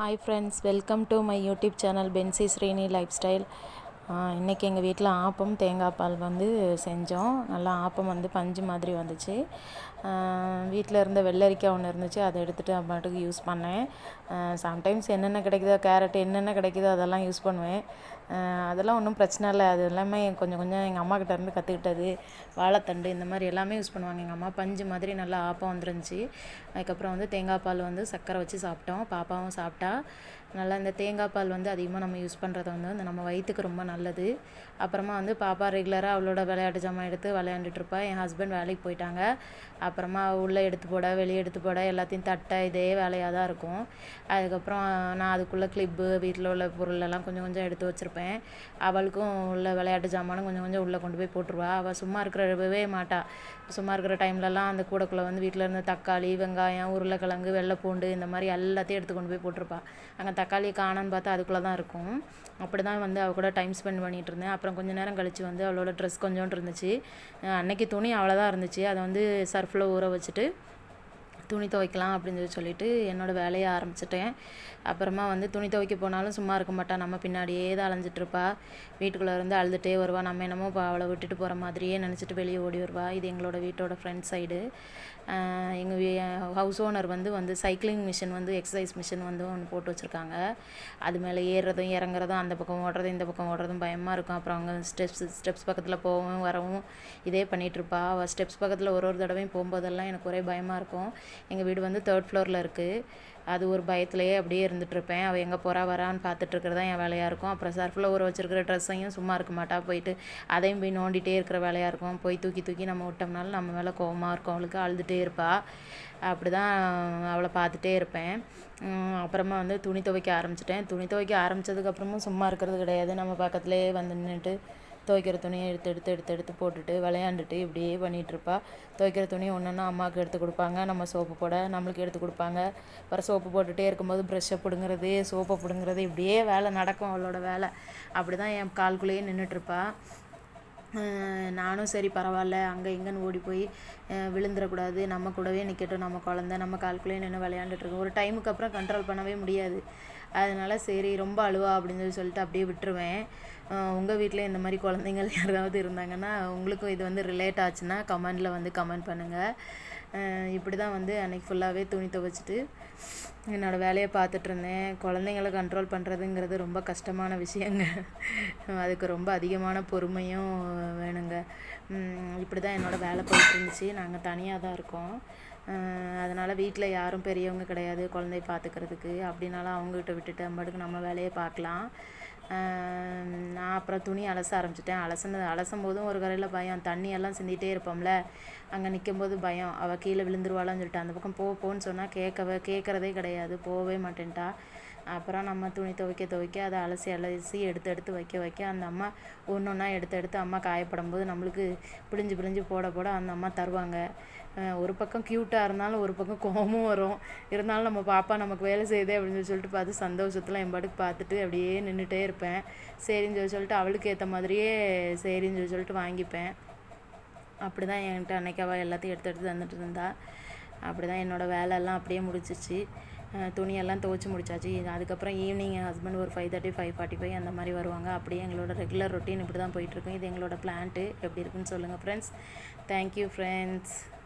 Hi friends, welcome to my YouTube channel Bensi Srini Lifestyle. இன்றைக்கி எங்கள் வீட்டில் ஆப்பம் தேங்காய் பால் வந்து செஞ்சோம். நல்லா ஆப்பம் வந்து பஞ்சு மாதிரி வந்துச்சு. வீட்டில் இருந்த வெள்ளரிக்காய் ஒன்று இருந்துச்சு, அதை எடுத்துகிட்டு அம்மாட்டுக்கு யூஸ் பண்ணேன். சம்டைம்ஸ் என்னென்ன கிடைக்குதோ, கேரட் என்னென்ன கிடைக்குதோ அதெல்லாம் யூஸ் பண்ணுவேன். அதெல்லாம் ஒன்றும் பிரச்சனை இல்லை. அது எல்லாமே கொஞ்சம் கொஞ்சம் எங்கள் அம்மாக்கிட்ட இருந்து கற்றுக்கிட்டது. வாழைத்தண்டு இந்த மாதிரி எல்லாமே யூஸ் பண்ணுவாங்க எங்கள் அம்மா. பஞ்சு மாதிரி நல்லா ஆப்பம் வந்துருந்துச்சு. அதுக்கப்புறம் வந்து தேங்காய் பால் வந்து சர்க்கரை வச்சு சாப்பிட்டோம். பாப்பாவும் சாப்பிட்டா. நல்லா இந்த தேங்காய் பால் வந்து அதிகமாக நம்ம யூஸ் பண்ணுறது வந்து நம்ம வயிற்றுக்கு ரொம்ப நல்லது. அப்புறமா வந்து பாப்பா ரெகுலராக அவளோட விளையாட்டு ஜாமான் எடுத்து விளையாண்டுட்ருப்பா. என் ஹஸ்பண்ட் வேலைக்கு போயிட்டாங்க. அப்புறமா உள்ளே எடுத்து போட, வெளியே எடுத்து போட, எல்லாத்தையும் தட்ட இதே வேலையாக தான் இருக்கும். அதுக்கப்புறம் நான் அதுக்குள்ளே கிளிப்பு, வீட்டில் உள்ள பொருளெல்லாம் கொஞ்சம் கொஞ்சம் எடுத்து வச்சுருப்பேன். அவளுக்கும் உள்ள விளையாட்டு ஜாமானும் கொஞ்சம் கொஞ்சம் உள்ளே கொண்டு போய் போட்டுருவா. அவள் சும்மா இருக்கிறவே மாட்டா. சும்மா இருக்கிற டைம்லலாம் அந்த கூடக்குள்ளே வந்து வீட்டில் இருந்த தக்காளி, வெங்காயம், உருளைக்கிழங்கு, வெள்ளைப்பூண்டு இந்த மாதிரி எல்லாத்தையும் எடுத்து கொண்டு போய் போட்டிருப்பா. அங்கே தக்காளி காணோன்னு பார்த்தா அதுக்குள்ளே தான் இருக்கும். அப்படி தான் வந்து அவள் கூட டைம் ஸ்பெண்ட் பண்ணிகிட்டு இருந்தேன். அப்புறம் கொஞ்சம் நேரம் கழித்து வந்து அவளோட ட்ரெஸ் கொஞ்சோண்டு இருந்துச்சு. அன்னைக்கு துணி அவ்வளோதான் இருந்துச்சு. அதை வந்து சர்ஃபில் ஊற வச்சுட்டு துணி துவைக்கலாம் அப்படின்னு சொல்லிட்டு என்னோடய வேலையை ஆரம்பிச்சிட்டேன். அப்புறமா வந்து துணி துவைக்க போனாலும் சும்மா இருக்க மாட்டா. நம்ம பின்னாடியே தான் அலைஞ்சிட்ருப்பா. வீட்டுக்குள்ளே இருந்து அழுதுகிட்டே வருவா. நம்ம என்னமோ இப்போ அவளை விட்டுட்டு போகிற மாதிரியே நினச்சிட்டு வெளியே ஓடி வருவா. இது எங்களோட வீட்டோட ஃப்ரண்ட் சைடு. எங்கள் ஹவுஸ் ஓனர் வந்து சைக்கிளிங் மிஷின் வந்து எக்ஸசைஸ் மிஷின் வந்து ஒன்று போட்டு வச்சுருக்காங்க. அது மேலே ஏறுறதும் இறங்குறதும், அந்த பக்கம் ஓடுறதும் இந்த பக்கம் ஓடுறதும் பயமாக இருக்கும். அப்புறம் அவங்க ஸ்டெப்ஸ் பக்கத்தில் போகவும் வரவும் இதே பண்ணிகிட்ருப்பா. அவள் ஸ்டெப்ஸ் பக்கத்தில் ஒரு தடவையும் போகும்போதெல்லாம் எனக்கு ஒரே பயமாக இருக்கும். எங்கள் வீடு வந்து 3rd ஃப்ளோரில் இருக்குது. அது ஒரு பயத்துலேயே அப்படியே இருந்துகிட்ருப்பேன். அவள் எங்கே போகிறா வரான்னு பார்த்துட்ருக்கிறது தான் என் வேலையாக இருக்கும். அப்புறம் சர்ஃபில் ஊற வச்சுருக்கிற ட்ரெஸ்ஸையும் சும்மா இருக்க மாட்டா. போயிட்டு அதையும் போய் நோண்டிகிட்டே இருக்கிற வேலையாக இருக்கும். போய் தூக்கி தூக்கி நம்ம விட்டோம்னாலும் நம்ம மேலே கோவமாக இருக்கும். அவளுக்கு அழுதுகிட்டே இருப்பாள். அப்படி தான் அவளை பார்த்துட்டே இருப்பேன். அப்புறமா வந்து துணி துவைக்க ஆரம்பிச்சிட்டேன். துணி துவைக்க ஆரம்பித்ததுக்கப்புறமும் சும்மா இருக்கிறது கிடையாது. நம்ம பக்கத்துலேயே வந்து நின்றுட்டு துவைக்கிற துணியை எடுத்து போட்டுட்டு விளையாண்டுட்டு இப்படியே பண்ணிகிட்ருப்பா. துவைக்கிற துணி ஒன்றுன்னா அம்மாவுக்கு எடுத்து கொடுப்பாங்க, நம்ம சோப்பு போட நம்மளுக்கு எடுத்து கொடுப்பாங்க. அப்புறம் சோப்பு போட்டுகிட்டே இருக்கும்போது ப்ரெஷ்ஷை பிடுங்குறது, சோப்பை பிடுங்குறது, இப்படியே வேலை நடக்கும் அவளோட வேலை. அப்படி தான் என் கால்குள்ளேயே நின்றுட்டுருப்பா. நானும் சரி பரவாயில்ல, அங்கே இங்கேன்னு ஓடி போய் விழுந்துடக்கூடாது, நம்ம கூடவே நிற்கட்டும், நம்ம குழந்த, நம்ம கால்குள்ளேயே நின்று விளையாண்டுட்ருக்கோம். ஒரு டைமுக்கு அப்புறம் கண்ட்ரோல் பண்ணவே முடியாது. அதனால சரி ரொம்ப அழுவா அப்படின்னு சொல்லிட்டு அப்படியே விட்டுருவேன். உங்கள் வீட்டில் இந்த மாதிரி குழந்தைங்கள் யாராவது இருந்தாங்கன்னா உங்களுக்கும் இது வந்து ரிலேட் ஆச்சுன்னா கமெண்டில் வந்து கமெண்ட் பண்ணுங்கள். இப்படி தான் வந்து அன்றைக்கி ஃபுல்லாகவே துணி துவைச்சிட்டு என்னோடய வேலையை பார்த்துட்ருந்தேன். குழந்தைங்கள கண்ட்ரோல் பண்ணுறதுங்கிறது ரொம்ப கஷ்டமான விஷயங்க. அதுக்கு ரொம்ப அதிகமான பொறுமையும் வேணுங்க. இப்படி தான் என்னோடய வேலை போயிட்டுருந்துச்சு. நாங்கள் தனியாக தான் இருக்கோம். அதனால் வீட்டில் யாரும் பெரியவங்க கிடையாது குழந்தைய பார்த்துக்கிறதுக்கு. அப்படின்னாலும் அவங்ககிட்ட விட்டுட்டு அம்மாட்டுக்கு நம்ம வேலையை பார்க்கலாம். நான் அப்புறம் துணி அலச ஆரம்பிச்சிட்டேன். அலசும் போதும் ஒரு கரையில் பயம். தண்ணியெல்லாம் சிந்திகிட்டே இருப்போம்ல, அங்கே நிற்கும்போது பயம். அவள் கீழே விழுந்துருவாளான்னு சொல்லிட்டு அந்த பக்கம் போன்னு சொன்னால் கேட்குறதே கிடையாது. போகவே மாட்டேன்ட்டா. அப்புறம் நம்ம துணி துவைக்க அதை அலசி எடுத்து வைக்க அந்த அம்மா ஒன்றா எடுத்து அம்மா காயப்படும் போது நம்மளுக்கு பிழிஞ்சு போட அந்த அம்மா தருவாங்க. ஒரு பக்கம் க்யூட்டாக இருந்தாலும் ஒரு பக்கம் கோபமும் வரும். இருந்தாலும் நம்ம பாப்பா நமக்கு வேலை செய்யுதே அப்படின்னு சொல்லிட்டு பார்த்து சந்தோஷத்தில் என் பாட்டுக்கு பார்த்துட்டு அப்படியே நின்றுட்டே இருப்பேன். சரின்னு சொல்லிட்டு அவளுக்கு ஏற்ற மாதிரியே சரின்னு சொல்லிட்டு வாங்கிப்பேன். அப்படி தான் என்கிட்ட அன்றைக்கி அவள் எல்லாத்தையும் எடுத்து தந்துட்டு இருந்தா. அப்படி தான் என்னோடய வேலையெல்லாம் அப்படியே முடிச்சிச்சு. துணியெல்லாம் துவைச்சி முடிச்சாச்சு. அதுக்கப்புறம் ஈவினிங் என் ஹஸ்பண்ட் ஒரு 5:30 5:45 அந்த மாதிரி வருவாங்க. அப்படியே எங்களோட ரெகுலர் ரொட்டீன் இப்படி தான் போயிட்டுருக்கும். இது எங்களோட பிளான்ட்டு எப்படி இருக்குன்னு சொல்லுங்கள் ஃப்ரெண்ட்ஸ். Thank you friends.